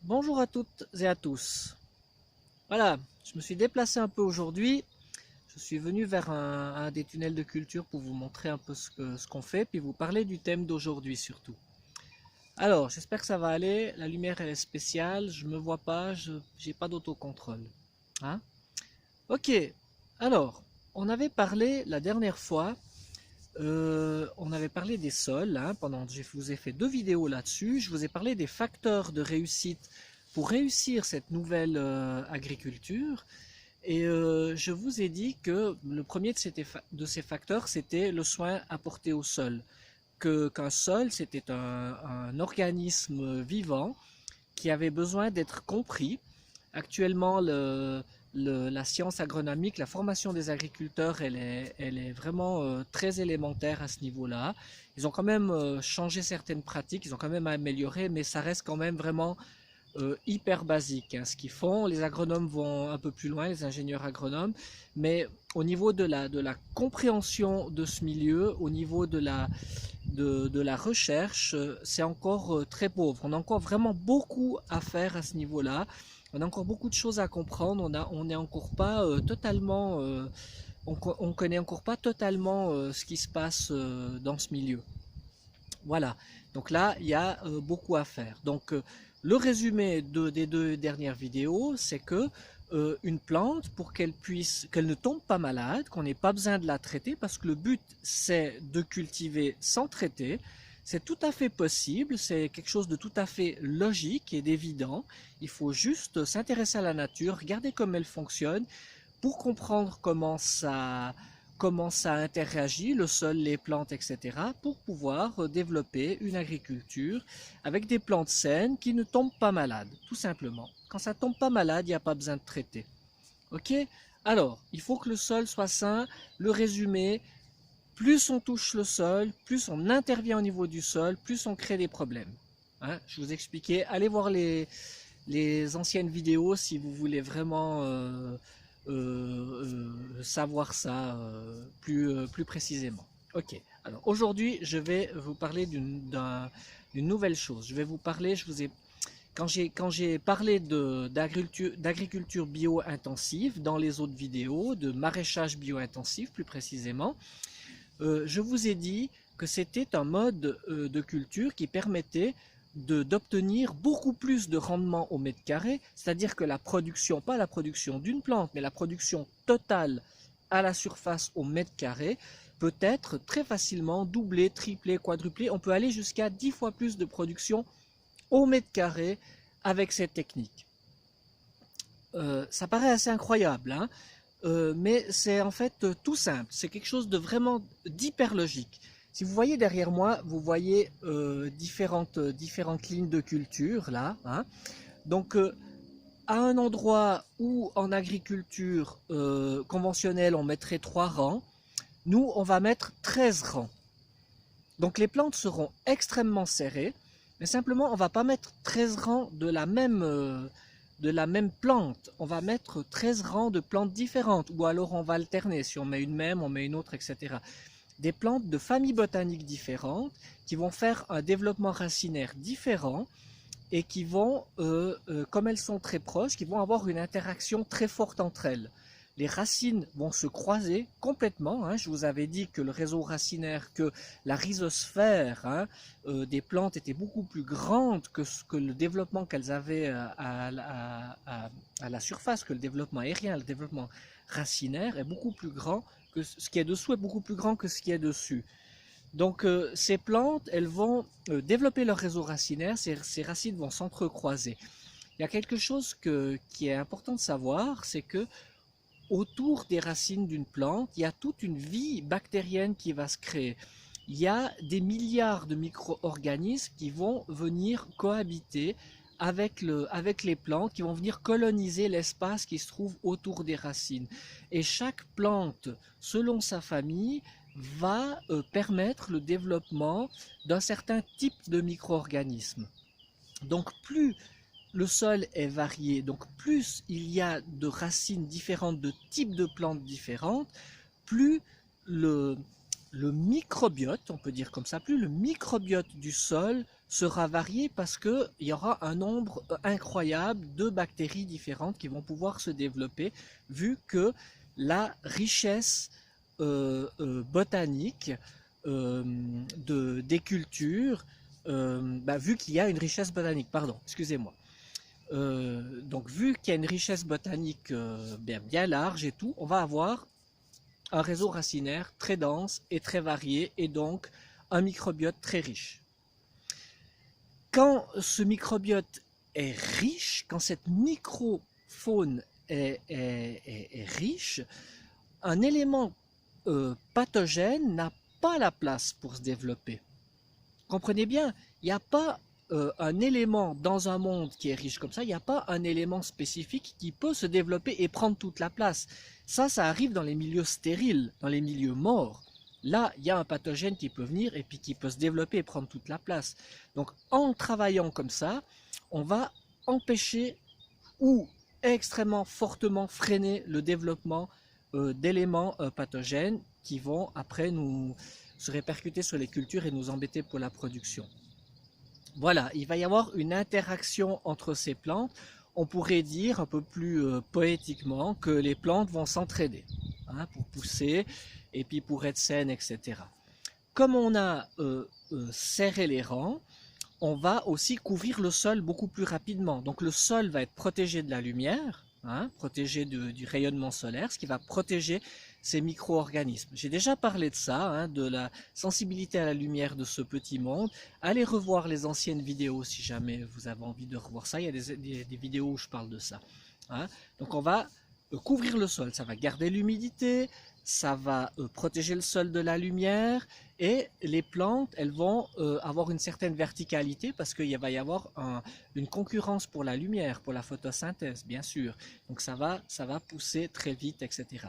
Bonjour à toutes et à tous. Voilà, je me suis déplacé un peu aujourd'hui. Je suis venu vers un des tunnels de culture pour vous montrer un peu ce qu'on fait, puis vous parler du thème d'aujourd'hui surtout. Alors, j'espère que ça va aller. La lumière elle est spéciale, je me vois pas, je j'ai pas d'autocontrôle. Hein? Ok, alors, on avait parlé la dernière fois, on avait parlé des sols, hein, je vous ai fait 2 vidéos là-dessus. Je vous ai parlé des facteurs de réussite pour réussir cette nouvelle agriculture. Et je vous ai dit que le premier de ces facteurs, c'était le soin apporté au sol. Qu'un sol, c'était un organisme vivant qui avait besoin d'être compris. Actuellement, la science agronomique, la formation des agriculteurs, elle est vraiment très élémentaire à ce niveau-là. Ils ont quand même changé certaines pratiques, ils ont quand même amélioré, mais ça reste quand même vraiment hyper basique, hein, ce qu'ils font. Les agronomes vont un peu plus loin, les ingénieurs agronomes, mais au niveau de la compréhension de ce milieu, au niveau de la recherche, c'est encore très pauvre. On a encore vraiment beaucoup à faire à ce niveau-là. On a encore beaucoup de choses à comprendre. On n'est encore pas totalement, on connaît encore pas totalement ce qui se passe dans ce milieu. Voilà. Donc là, il y a beaucoup à faire. Donc le résumé des 2 dernières vidéos, c'est que une plante, pour qu'elle ne tombe pas malade, qu'on n'ait pas besoin de la traiter, parce que le but c'est de cultiver sans traiter, c'est tout à fait possible, c'est quelque chose de tout à fait logique et d'évident. Il faut juste s'intéresser à la nature, regarder comment elle fonctionne, pour comprendre comment ça interagit, le sol, les plantes, etc., pour pouvoir développer une agriculture avec des plantes saines qui ne tombent pas malades, tout simplement. Quand ça tombe pas malade, il n'y a pas besoin de traiter. Ok? Alors, il faut que le sol soit sain. Le résumé, plus on touche le sol, plus on intervient au niveau du sol, plus on crée des problèmes. Hein? Je vous expliquais, allez voir les anciennes vidéos si vous voulez vraiment savoir ça plus précisément. Ok, alors aujourd'hui je vais vous parler d'une nouvelle chose. Je vais vous parler, quand j'ai parlé d'agriculture bio-intensive dans les autres vidéos, de maraîchage bio-intensif plus précisément, je vous ai dit que c'était un mode de culture qui permettait d'obtenir beaucoup plus de rendement au mètre carré, c'est-à-dire que la production, pas la production d'une plante, mais la production totale à la surface au mètre carré, peut être très facilement doublée, triplée, quadruplée. On peut aller jusqu'à 10 fois plus de production au mètre carré avec cette technique. Ça paraît assez incroyable, hein, mais c'est en fait tout simple. C'est quelque chose de vraiment d'hyper logique. Si vous voyez derrière moi, vous voyez différentes lignes de culture là. Hein. Donc à un endroit où en agriculture conventionnelle on mettrait 3 rangs, nous on va mettre 13 rangs. Donc les plantes seront extrêmement serrées, mais simplement on ne va pas mettre 13 rangs de la même plante. On va mettre 13 rangs de plantes différentes, ou alors on va alterner. Si on met une même, on met une autre, etc. Des plantes de familles botaniques différentes qui vont faire un développement racinaire différent et qui vont, comme elles sont très proches, qui vont avoir une interaction très forte entre elles. Les racines vont se croiser complètement. Hein. Je vous avais dit que le réseau racinaire, que la rhizosphère hein, des plantes était beaucoup plus grande que le développement qu'elles avaient à la surface, que le développement aérien, le développement racinaire est beaucoup plus grand que ce qui est dessous est beaucoup plus grand que ce qui est dessus. Donc ces plantes, elles vont développer leur réseau racinaire, ces racines vont s'entrecroiser. Il y a quelque chose qui est important de savoir, c'est que autour des racines d'une plante, il y a toute une vie bactérienne qui va se créer. Il y a des milliards de micro-organismes qui vont venir cohabiter avec les plantes, qui vont venir coloniser l'espace qui se trouve autour des racines. Et chaque plante, selon sa famille, va permettre le développement d'un certain type de micro-organismes. Donc plus le sol est varié, donc plus il y a de racines différentes, de types de plantes différentes, plus le microbiote, on peut dire comme ça, plus le microbiote du sol sera varié parce qu'il y aura un nombre incroyable de bactéries différentes qui vont pouvoir se développer, vu que la richesse botanique des cultures, vu qu'il y a une richesse botanique, pardon, excusez-moi. Donc vu qu'il y a une richesse botanique bien large et tout, on va avoir un réseau racinaire très dense et très varié, et donc un microbiote très riche. Quand ce microbiote est riche, quand cette microfaune est riche, un élément pathogène n'a pas la place pour se développer. Comprenez bien, il n'y a pas un élément dans un monde qui est riche comme ça, il n'y a pas un élément spécifique qui peut se développer et prendre toute la place. Ça arrive dans les milieux stériles, dans les milieux morts. Là, il y a un pathogène qui peut venir et puis qui peut se développer et prendre toute la place. Donc, en travaillant comme ça, on va empêcher ou extrêmement fortement freiner le développement d'éléments pathogènes qui vont après nous se répercuter sur les cultures et nous embêter pour la production. Voilà, il va y avoir une interaction entre ces plantes. On pourrait dire un peu plus poétiquement que les plantes vont s'entraider pour pousser et puis pour être saines, etc. Comme on a serré les rangs, on va aussi couvrir le sol beaucoup plus rapidement. Donc le sol va être protégé de la lumière, protégé du rayonnement solaire, ce qui va protéger ces micro-organismes. J'ai déjà parlé de ça, de la sensibilité à la lumière de ce petit monde. Allez revoir les anciennes vidéos si jamais vous avez envie de revoir ça. Il y a des vidéos où je parle de ça. Donc on va couvrir le sol, ça va garder l'humidité, ça va protéger le sol de la lumière, et les plantes, elles vont avoir une certaine verticalité parce qu'il va y avoir une concurrence pour la lumière, pour la photosynthèse, bien sûr. Donc ça va pousser très vite, etc.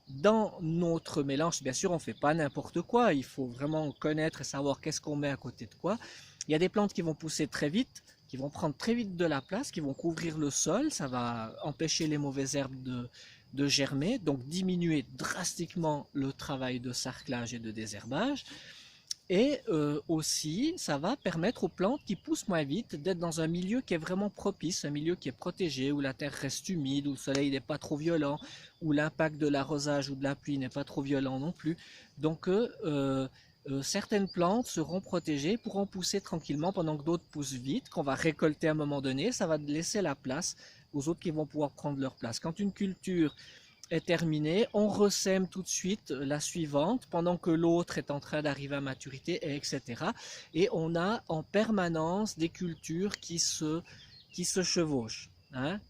Dans notre mélange, bien sûr, on ne fait pas n'importe quoi. Il faut vraiment connaître et savoir qu'est-ce qu'on met à côté de quoi. Il y a des plantes qui vont pousser très vite, qui vont prendre très vite de la place, qui vont couvrir le sol. Ça va empêcher les mauvaises herbes de germer, donc diminuer drastiquement le travail de sarclage et de désherbage. Et aussi, ça va permettre aux plantes qui poussent moins vite d'être dans un milieu qui est vraiment propice, un milieu qui est protégé, où la terre reste humide, où le soleil n'est pas trop violent, où l'impact de l'arrosage ou de la pluie n'est pas trop violent non plus. Donc certaines plantes seront protégées, pourront pousser tranquillement pendant que d'autres poussent vite, qu'on va récolter à un moment donné. Ça va laisser la place aux autres qui vont pouvoir prendre leur place. Quand une culture est terminée, on ressème tout de suite la suivante pendant que l'autre est en train d'arriver à maturité, etc. Et on a en permanence des cultures qui se chevauchent,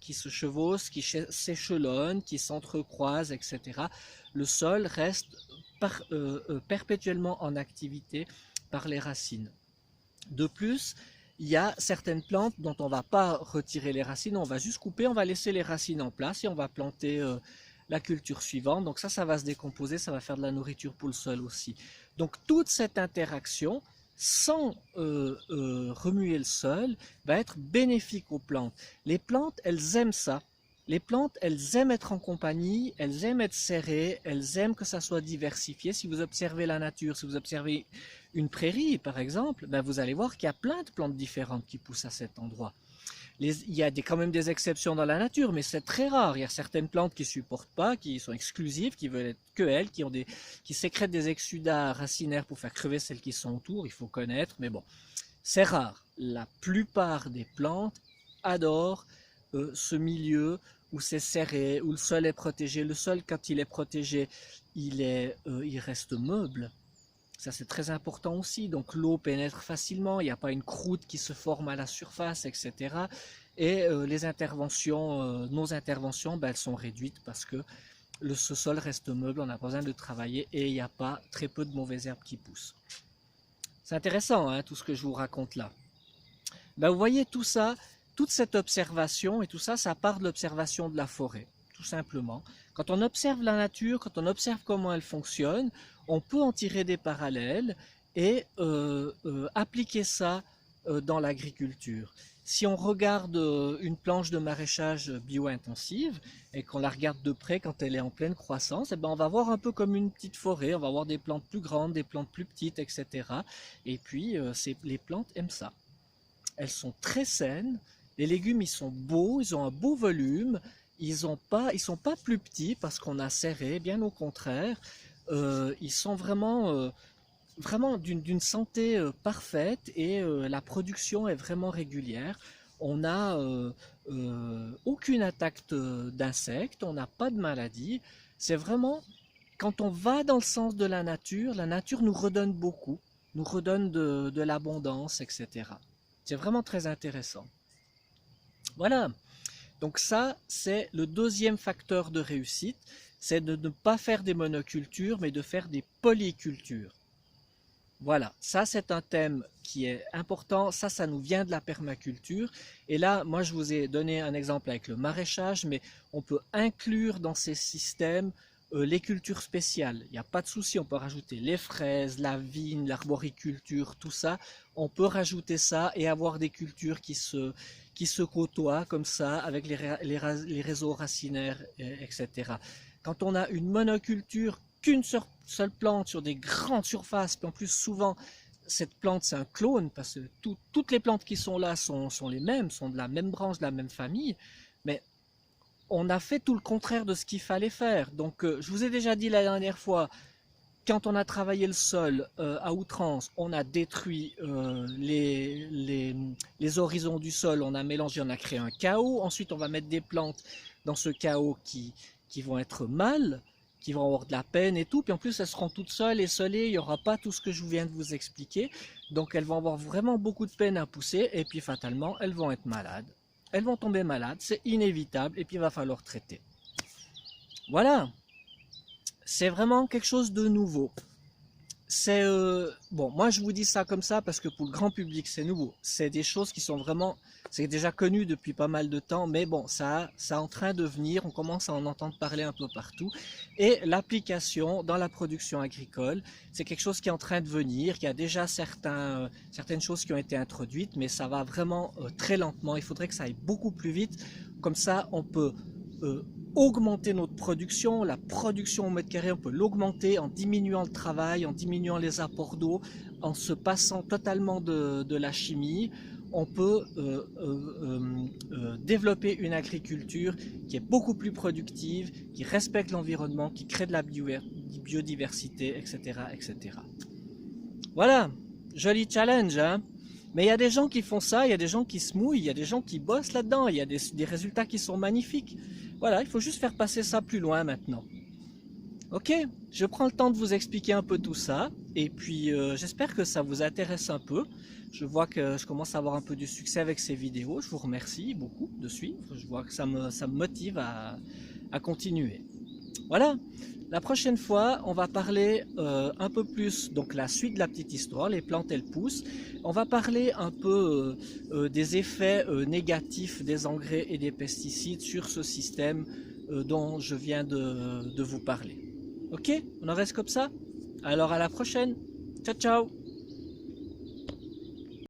qui s'échelonnent, qui s'entrecroisent, etc. Le sol reste perpétuellement en activité par les racines. De plus, il y a certaines plantes dont on ne va pas retirer les racines, on va juste couper, on va laisser les racines en place et on va planter la culture suivante. Donc ça va se décomposer, ça va faire de la nourriture pour le sol aussi. Donc toute cette interaction, sans remuer le sol, va être bénéfique aux plantes. Les plantes, elles aiment ça. Les plantes, elles aiment être en compagnie, elles aiment être serrées, elles aiment que ça soit diversifié. Si vous observez la nature, si vous observez une prairie par exemple, vous allez voir qu'il y a plein de plantes différentes qui poussent à cet endroit. Il y a quand même des exceptions dans la nature, mais c'est très rare. Il y a certaines plantes qui ne supportent pas, qui sont exclusives, qui veulent être que elles, qui sécrètent des exsudats racinaires pour faire crever celles qui sont autour. Il faut connaître, mais bon, c'est rare. La plupart des plantes adorent ce milieu où c'est serré, où le sol est protégé. Le sol, quand il est protégé, il reste meuble. Ça, c'est très important aussi. Donc, l'eau pénètre facilement. Il n'y a pas une croûte qui se forme à la surface, etc. Et nos interventions, elles sont réduites parce que ce sol reste meuble. On n'a pas besoin de travailler et il n'y a pas très peu de mauvaises herbes qui poussent. C'est intéressant, tout ce que je vous raconte là. Vous voyez tout ça, toute cette observation et tout ça, ça part de l'observation de la forêt, tout simplement. Quand on observe la nature, quand on observe comment elle fonctionne, on peut en tirer des parallèles et appliquer ça dans l'agriculture. Si on regarde une planche de maraîchage bio-intensive et qu'on la regarde de près quand elle est en pleine croissance, on va voir un peu comme une petite forêt, on va voir des plantes plus grandes, des plantes plus petites, etc. Et puis les plantes aiment ça. elles sont très saines, les légumes ils sont beaux, ils ont un beau volume, ils sont pas plus petits parce qu'on a serré, bien au contraire. Ils sont vraiment d'une santé parfaite et la production est vraiment régulière. On n'a aucune attaque d'insectes, on n'a pas de maladie. C'est vraiment, quand on va dans le sens de la nature nous redonne beaucoup, nous redonne de l'abondance, etc. C'est vraiment très intéressant. Voilà, donc ça, c'est le deuxième facteur de réussite, c'est de ne pas faire des monocultures, mais de faire des polycultures. Voilà, ça c'est un thème qui est important, ça nous vient de la permaculture. Et là, moi je vous ai donné un exemple avec le maraîchage, mais on peut inclure dans ces systèmes les cultures spéciales. Il n'y a pas de souci, on peut rajouter les fraises, la vigne, l'arboriculture, tout ça. On peut rajouter ça et avoir des cultures qui se côtoient comme ça avec les réseaux racinaires, etc. Quand on a une monoculture, qu'une seule plante sur des grandes surfaces, puis en plus souvent cette plante c'est un clone parce que toutes les plantes qui sont là sont les mêmes, sont de la même branche, de la même famille, mais on a fait tout le contraire de ce qu'il fallait faire. Donc je vous ai déjà dit la dernière fois, quand on a travaillé le sol à outrance, on a détruit les horizons du sol, on a mélangé, on a créé un chaos. Ensuite, on va mettre des plantes dans ce chaos qui vont être mâles, qui vont avoir de la peine et tout. Puis en plus, elles seront toutes seules et isolées, il n'y aura pas tout ce que je viens de vous expliquer. Donc elles vont avoir vraiment beaucoup de peine à pousser et puis fatalement, elles vont être malades. Elles vont tomber malades, c'est inévitable et puis il va falloir traiter. Voilà. C'est vraiment quelque chose de nouveau. C'est bon, moi je vous dis ça comme ça parce que pour le grand public c'est nouveau. C'est des choses qui sont vraiment, c'est déjà connu depuis pas mal de temps, mais bon, ça est en train de venir. On commence à en entendre parler un peu partout. Et l'application dans la production agricole, c'est quelque chose qui est en train de venir. Il y a déjà certaines choses qui ont été introduites, mais ça va vraiment très lentement. Il faudrait que ça aille beaucoup plus vite. Comme ça, on peut augmenter notre production, la production au mètre carré, on peut l'augmenter en diminuant le travail, en diminuant les apports d'eau, en se passant totalement de la chimie. On peut développer une agriculture qui est beaucoup plus productive, qui respecte l'environnement, qui crée de la biodiversité, etc., etc. Voilà, joli challenge, hein? Mais il y a des gens qui font ça, il y a des gens qui se mouillent, il y a des gens qui bossent là-dedans, il y a des résultats qui sont magnifiques. Voilà, il faut juste faire passer ça plus loin maintenant. Ok, je prends le temps de vous expliquer un peu tout ça, et puis j'espère que ça vous intéresse un peu. Je vois que je commence à avoir un peu du succès avec ces vidéos, je vous remercie beaucoup de suivre, je vois que ça me motive à continuer. Voilà, la prochaine fois, on va parler un peu plus, donc la suite de la petite histoire, les plantes elles poussent. On va parler un peu des effets négatifs des engrais et des pesticides sur ce système dont je viens de vous parler. Ok, on en reste comme ça? Alors à la prochaine, ciao ciao!